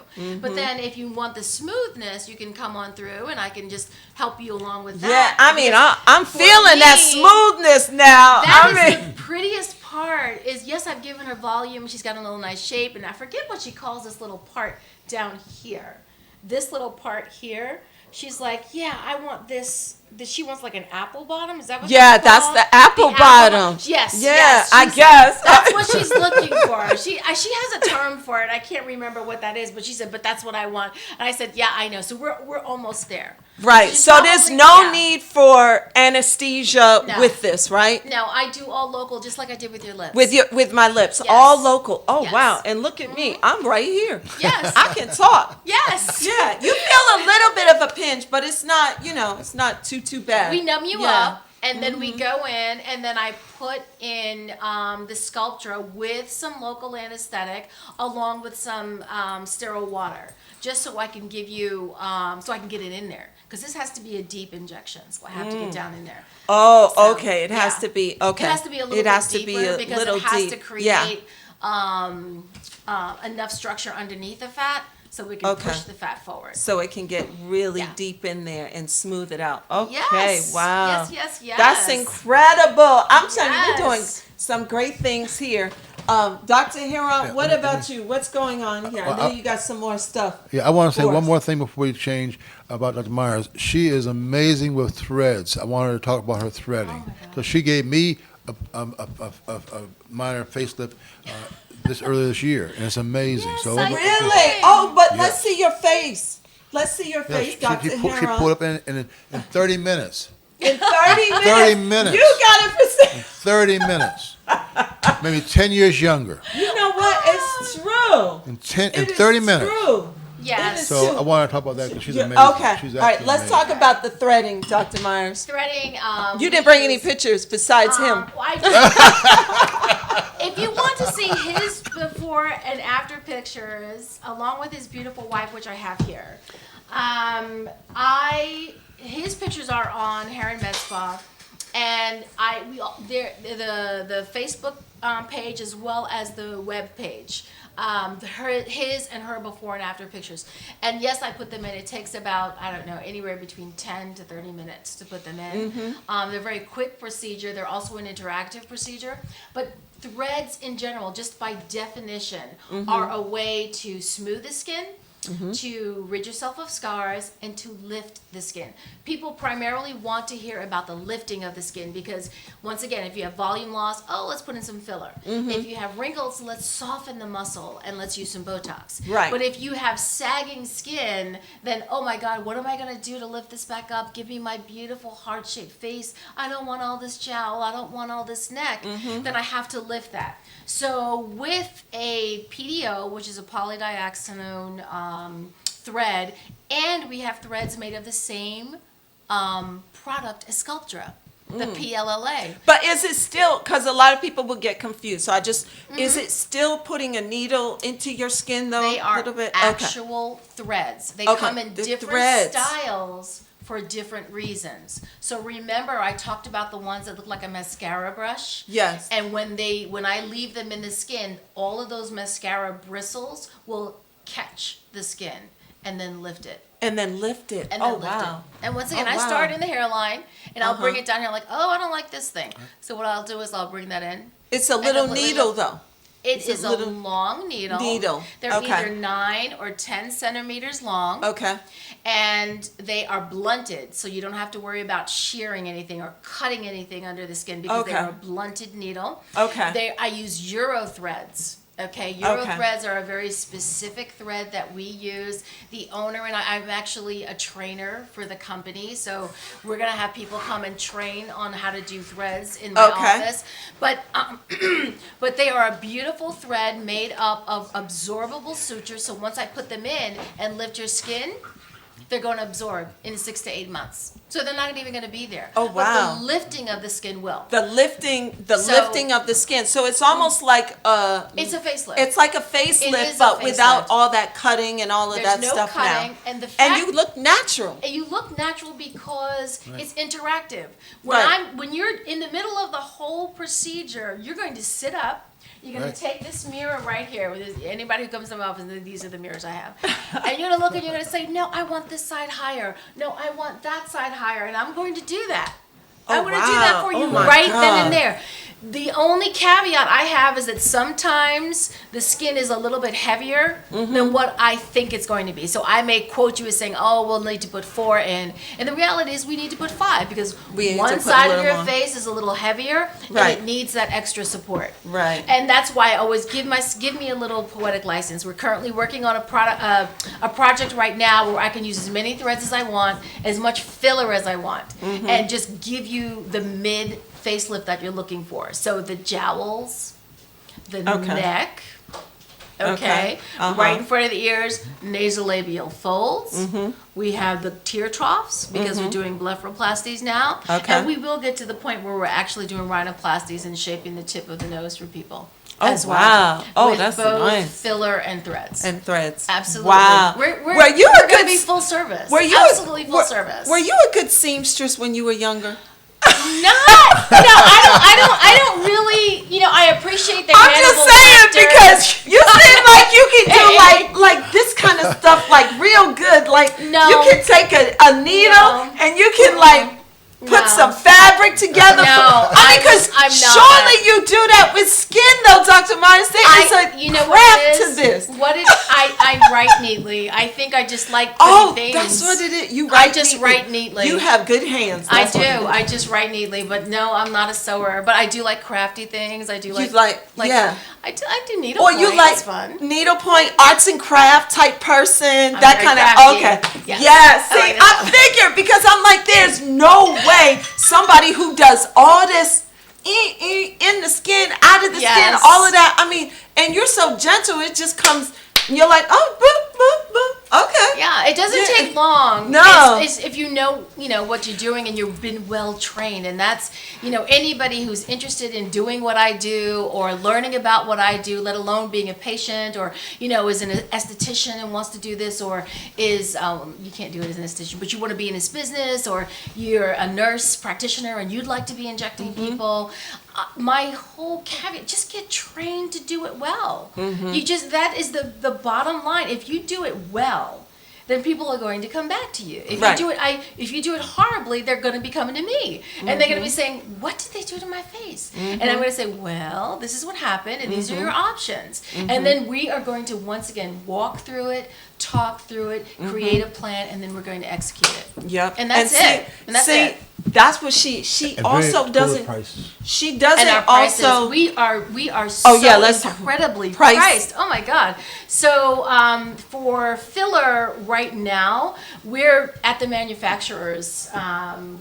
But then if you want the smoothness, you can come on through and I can just help you along with that. Yeah, I mean, Because I'm for feeling that me, smoothness now. that is the prettiest part is, yes, I've given her volume. She's got a little nice shape. And I forget what she calls this little part down here. This little part here. She's like, yeah, I want this. She wants like an apple bottom. Is that what Yeah, that's that's called? the apple bottom. Yes. Yeah, yes, I she's- guess. That's what she's looking for. She has a term for it. I can't remember what that is, but she said, but that's what I want. And I said, yeah, I know. So we're almost there. Right. She's So there's probably- no yeah. need for anesthesia No. with this, right? No, I do all local, just like I did with your lips. With my lips, Yes. all local. Oh Yes. wow! And look at me, I'm right here. Yes. I can talk. Yes. Yeah, you feel a little bit of a pinch, but it's not, it's not too bad. We numb you Yeah. up, and then we go in, and then I put in the Sculptra with some local anesthetic, along with some sterile water, just so I can give you, so I can get it in there. Because this has to be a deep injection, so I have to get down in there. Oh, So, okay. It has yeah. to be okay. It has to be a little It bit has deeper to be a because little it has deep. to Yeah. create enough structure underneath the fat so we can Okay. push the fat forward. So it can get really Yeah. deep in there and smooth it out. Okay, Yes. wow. Yes. That's incredible. I'm telling you, you're doing Yes. some great things here. Dr. Hiram, what about you? What's going on here? I know you got some more stuff. Yeah, I want to say for one us. more thing before we change about Dr. Myers. She is amazing with threads. I wanted to talk about her threading. Oh, my God. So she gave me a minor facelift this earlier this year, and it's amazing. Yes, so I Really? Hey. Oh, but Yeah. let's see your face. Let's see your yeah, face, Dr. she Hiram. pulled up in 30 minutes. In 30 minutes. 30 minutes. You got it for 30 minutes. Maybe 10 years younger. You know what? It's true. In 30 minutes. True. Yes. So I want to talk about that because she's Yeah, amazing. okay. She's All right. actually Let's amazing. talk about the threading, Dr. Myers. Threading. You didn't bring any pictures besides him. Well, if you want to see his before and after pictures, along with his beautiful wife, which I have here, his pictures are on Heron Med Spa, and the Facebook page as well as the web page. His and her before and after pictures. And yes, I put them in. It takes about, I don't know, anywhere between 10 to 30 minutes to put them in. They're a very quick procedure. They're also an interactive procedure. But threads in general, just by definition, are a way to smooth the skin, to rid yourself of scars, and to lift the skin. People primarily want to hear about the lifting of the skin because, once again, if you have volume loss, let's put in some filler. If you have wrinkles, let's soften the muscle and let's use some Botox. Right. But if you have sagging skin, then, oh my God, what am I going to do to lift this back up? Give me my beautiful heart-shaped face. I don't want all this jowl. I don't want all this neck. Then I have to lift that. So with a PDO, which is a polydioxanone thread, and we have threads made of the same product as Sculptra, the PLLA. But is it still, because a lot of people will get confused, so is it still putting a needle into your skin though? They are a little bit? actual threads. They Okay, come in the different threads. styles for different reasons. So remember, I talked about the ones that look like a mascara brush. Yes. And when I leave them in the skin, all of those mascara bristles will catch the skin and then lift it. And then lift it. And then lift wow. it. And once again, Oh, I wow. start in the hairline, and I'll bring it down here like, I don't like this thing. So what I'll do is I'll bring that in. It's a then little put it needle in. though. It is a little long needle. They're Okay. either 9 or 10 centimeters long. Okay. And they are blunted, so you don't have to worry about shearing anything or cutting anything under the skin because Okay. they're a blunted needle. Okay. I use Euro threads. Okay, Euro Okay. threads are a very specific thread that we use. The owner and I'm actually a trainer for the company, so we're gonna have people come and train on how to do threads in my Okay. office. But but they are a beautiful thread made up of absorbable sutures. So once I put them in and lift your skin, they're going to absorb in 6 to 8 months. So they're not even going to be there. Oh, wow. But the lifting of the skin will. The lifting of the skin. So it's almost like It's a facelift. it's like a It facelift, is a but without facelift. all that cutting and all of There's that no stuff cutting, now. and the And fact you look natural. and you look natural because it's interactive. Right. When you're in the middle of the whole procedure, you're going to sit up. You're going to take this mirror right here. Anybody who comes to my office, these are the mirrors I have. And you're going to look and you're going to say, no, I want this side higher. No, I want that side higher. And I'm going to do that. I'm going to do that for you my right God. then and there. The only caveat I have is that sometimes the skin is a little bit heavier than what I think it's going to be. So I may quote you as saying, we'll need to put 4 in. And the reality is we need to put 5 because We need to one put a side of little your more. face is a little heavier Right. and it needs that extra support. Right. And that's why I always give me a little poetic license. We're currently working on a project right now where I can use as many threads as I want, as much filler as I want, and just give you the mid facelift that you're looking for. So the jowls, the Okay. neck, Okay. right in front of the ears, nasolabial folds. We have the tear troughs because we're doing blepharoplasties now. Okay. And we will get to the point where we're actually doing rhinoplasties and shaping the tip of the nose for people. Oh, as well, wow. Oh, with that's both nice. filler and threads. And threads. Absolutely. Wow. We're Were you we're a gonna good be full service. Were you absolutely full service? Were you a good seamstress when you were younger? I don't really, I appreciate the I'm just Hannibal saying Lecter. because you seem like you can do like this kind of stuff like real good. Like No. you can take a needle No. and you can like put No. some fabric together. No, I mean, because I'm not. surely you do that with skin though, Dr. Myers. There is a you know craft what it to is? this. What it, I write neatly. I think I just like pretty Oh, things. that's what it is. You I write just neatly. write neatly. You have good hands. I That's do. what it is. I just write neatly, but no, I'm not a sewer. But I do like crafty things. I do like yeah. I do needle Or point. you like It's fun. needlepoint, arts and craft type person, I'm that very kind crafty. of, okay. Yes. Yeah, Oh, I see, know. I figured because I'm like, there's no way somebody who does all this in the skin, out of the skin, Yes. all of that. I mean, and you're so gentle, it just comes. You're like, oh, boop, boop, boop. Okay. Yeah, it doesn't Yeah. take long. No. It's if you know what you're doing and you've been well trained, and that's anybody who's interested in doing what I do or learning about what I do, let alone being a patient or is an esthetician and wants to do this, or is you can't do it as an esthetician, but you want to be in this business, or you're a nurse practitioner and you'd like to be injecting people. My whole caveat: just get trained to do it well. You just that is the bottom line. If you do it well, then people are going to come back to you. If Right. if you do it horribly, they're going to be coming to me, and they're going to be saying, "What did they do to my face?" And I'm going to say, "Well, this is what happened, and these are your options." And then we are going to once again walk through it, talk through it, create a plan, and then we're going to execute it. Yep. And that's it. And that's see, it. That's what she And also very doesn't. prices. She doesn't And our prices, also. we are so yeah, let's talk incredibly price. priced. Oh my God! So for filler right now, we're at the manufacturers.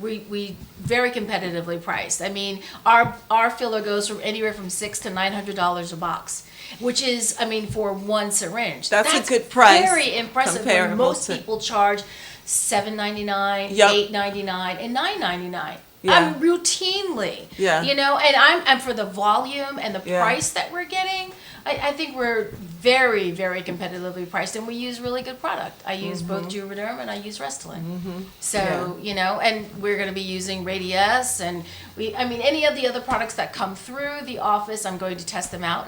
We very competitively priced. I mean, our filler goes from anywhere from $600 to $900 a box, which is, I mean, for one syringe. That's a good price Very impressive. When comparable most to- people charge $7.99, Yep. $8.99, and $9.99. Yeah. Routinely. Yeah. And I'm for the volume and the Yeah. price that we're getting. I think we're very, very competitively priced, and we use really good product. I use both Juvederm and I use Restylane. So and we're going to be using Radius, and any of the other products that come through the office, I'm going to test them out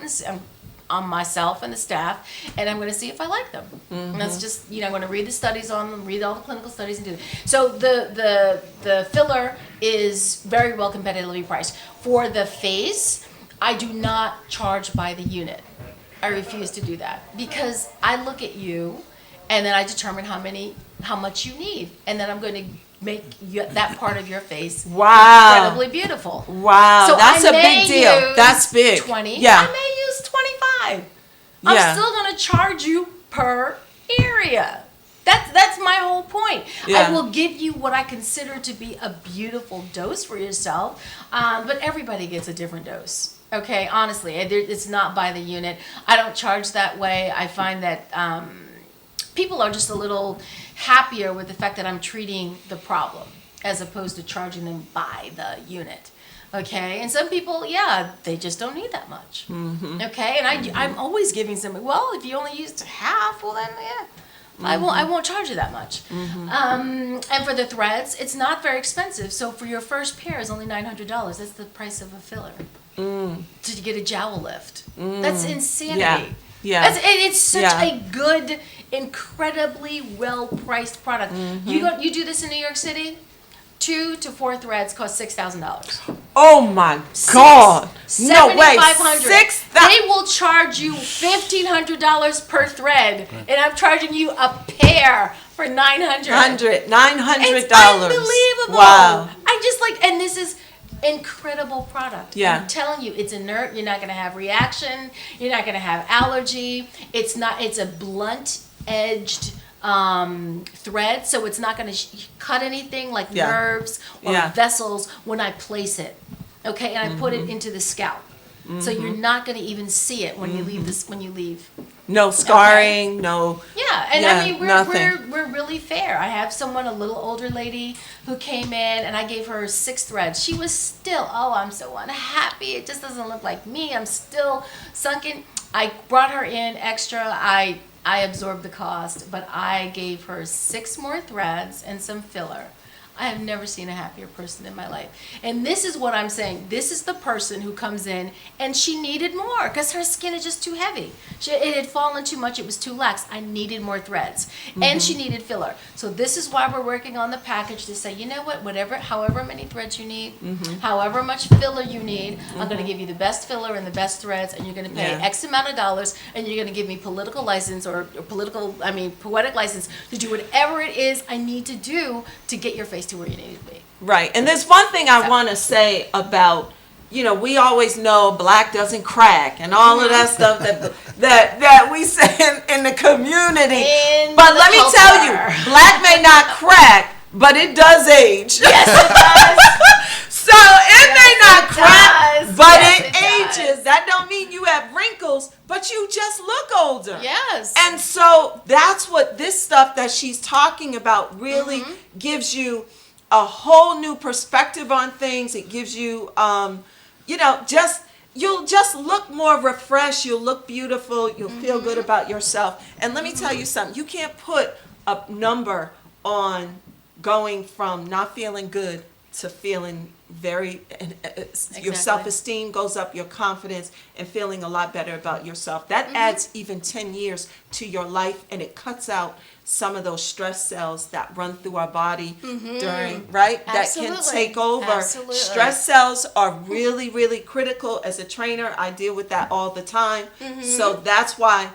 on myself and the staff, and I'm going to see if I like them. And that's just I'm going to read the studies on them, read all the clinical studies, and do it. So the filler is very well competitively priced. For the face, I do not charge by the unit. I refuse to do that because I look at you, and then I determine how much you need, and then I'm going to make that part of your face incredibly beautiful. Wow, So that's I a may big deal. use That's big. 20. Yeah. I may use 25. Yeah. I'm still going to charge you per area. That's my whole point. Yeah. I will give you what I consider to be a beautiful dose for yourself, but everybody gets a different dose. Okay, honestly, it's not by the unit. I don't charge that way. I find that people are just a little happier with the fact that I'm treating the problem as opposed to charging them by the unit. Okay, and some people, they just don't need that much. Okay, and I'm always giving somebody, well, if you only used half, well then, I won't charge you that much. And for the threads, it's not very expensive. So for your first pair, is only $900. That's the price of a filler to get a jowl lift. That's insanity. Yeah. It's such Yeah. a good, incredibly well priced product. You do this in New York City. 2 to 4 threads cost $6,000. Oh my God! No way! 7,500. 6,000. They will charge you $1,500 per thread, and I'm charging you a pair for $900. $900. It's unbelievable. Wow. I just and this is incredible product. Yeah. I'm telling you, it's inert. You're not going to have reaction. You're not going to have allergy. It's a blunt edged thread, so it's not going to cut anything like nerves or vessels when I place it. Okay, and I put it into the scalp, so you're not going to even see it when you leave. No scarring. No. Yeah, and Yeah, I mean nothing. we're really fair. I have a little older lady who came in, and I gave her 6 threads. She was still, I'm so unhappy. It just doesn't look like me. I'm still sunken. I brought her in extra. I absorbed the cost, but I gave her 6 more threads and some filler. I have never seen a happier person in my life. And this is what I'm saying. This is the person who comes in and she needed more because her skin is just too heavy. It had fallen too much. It was too lax. I needed more threads. And she needed filler. So this is why we're working on the package to say, you know what, however many threads you need, however much filler you need, I'm going to give you the best filler and the best threads, and you're going to pay X amount of dollars, and you're going to give me poetic license to do whatever it is I need to do to get your face to where you need it to be. Right. And there's one thing I want to say about we always know black doesn't crack and all of that stuff that we say in the community. But let me tell you, black may not crack, but it does age. Yes, it does. So it may not crack, does. but Yes, it it does. ages. That don't mean you have wrinkles, but you just look older. Yes. And so that's what this stuff that she's talking about really gives you a whole new perspective on things. It gives you, you'll just look more refreshed. You'll look beautiful. You'll feel good about yourself. And let me tell you something. You can't put a number on going from not feeling good to feeling very, your self-esteem goes up, your confidence, and feeling a lot better about yourself. That adds even 10 years to your life, and it cuts out some of those stress cells that run through our body during, right? That can take over. Absolutely. Stress cells are really, really critical. As a trainer, I deal with that all the time. So that's why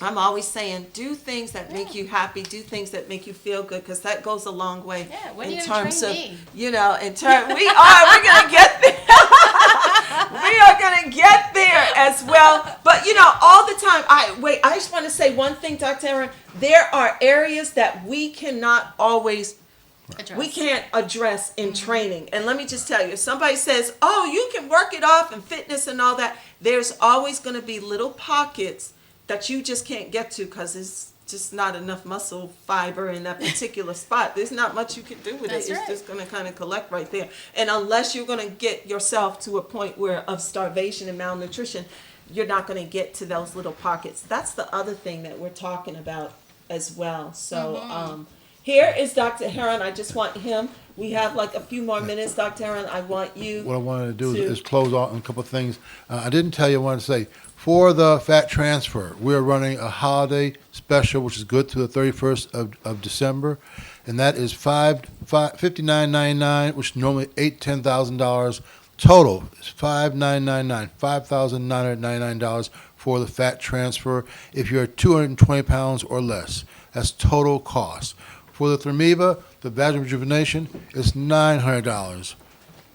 I'm always saying, do things that make you happy, do things that make you feel good, because that goes a long way. Yeah, when are in you gonna terms train of, me? we're gonna get there. We are gonna get there as well. But all the time, I just want to say one thing, Dr. Aaron. There are areas that we cannot always we can't address in training. And let me just tell you, if somebody says, oh, you can work it off and fitness and all that, there's always going to be little pockets that you just can't get to because it's just not enough muscle fiber in that particular spot. There's not much you can do with That's it. right. It's just going to kind of collect right there. And unless you're going to get yourself to a point where of starvation and malnutrition, you're not going to get to those little pockets. That's the other thing that we're talking about as well. So here is Dr. Heron. I just want him. We have like a few more minutes, Dr. Heron. I want you. What I wanted to do is close out on a couple of things. I didn't tell you, I wanted to say, for the fat transfer, we're running a holiday special, which is good through the 31st of December, and that is $59.99, which is normally $10,000. Total is $5,999, $5,999 for the fat transfer if you're 220 pounds or less. That's total cost. For the Thermiva, the vaginal rejuvenation, is $900.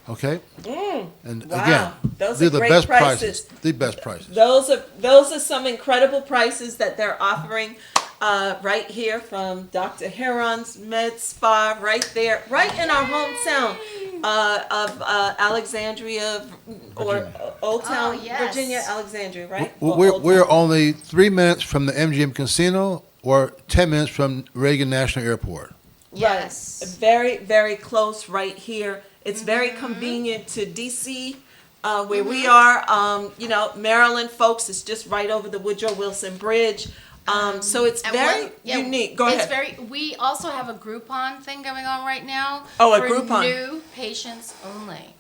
Okay? And Wow. again, Those they're are the great best prices. The best prices. Those are some incredible prices that they're offering right here from Dr. Heron's Med Spa, right there, right in our hometown of Alexandria or Old Town, Virginia, Alexandria, right? We're only 3 minutes from the MGM Casino or 10 minutes from Reagan National Airport. Yes. Right. Very, very close right here. It's very convenient to DC, where we are. Maryland folks, it's just right over the Woodrow Wilson Bridge. So it's very unique. Go ahead. We also have a Groupon thing going on right now. Oh, a for Groupon. New patients only.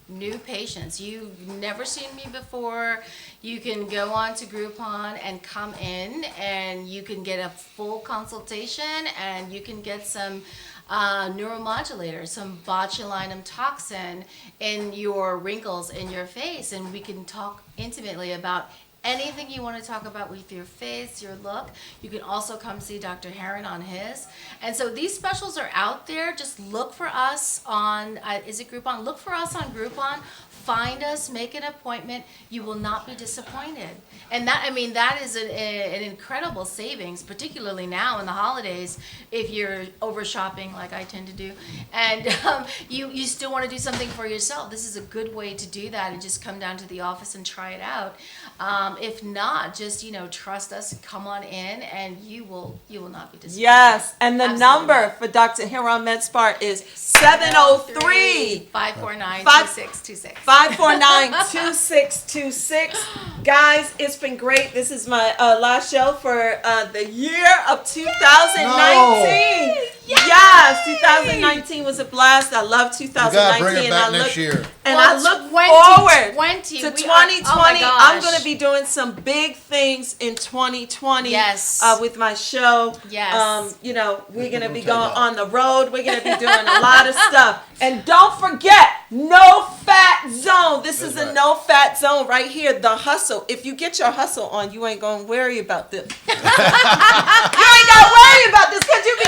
New patients. You've never seen me before. You can go on to Groupon and come in, and you can get a full consultation, and you can get some neuromodulator, some botulinum toxin in your wrinkles in your face, and we can talk intimately about anything you want to talk about with your face, your look. You can also come see Dr. Heron on his. And so these specials are out there. Just look for us on, is it Groupon? Look for us on Groupon. Find us, make an appointment. You will not be disappointed. And that is an incredible savings, particularly now in the holidays, if you're over shopping like I tend to do, and you still want to do something for yourself. This is a good way to do that, and just come down to the office and try it out. If not, just trust us, come on in, and you will not be disappointed. Yes, and the Absolutely. number for Dr. Heron Med Spa is 703 549-2626. 549-2626. Guys, it's been great. This is my last show for the year of 2019. No. Yes, 2019 was a blast. I love 2019. You gotta bring it back next year. And Well, I look 2020, forward to we 2020. are- oh my I'm gosh. going to be doing some big things in 2020. Yes. With my show. Yes. We're going to be going on the road. We're going to be doing a lot of stuff. And don't forget, no fat zone. This is a no fat zone right here. The hustle. If you get your hustle on, you ain't going to worry about this. You ain't got to worry about this because you be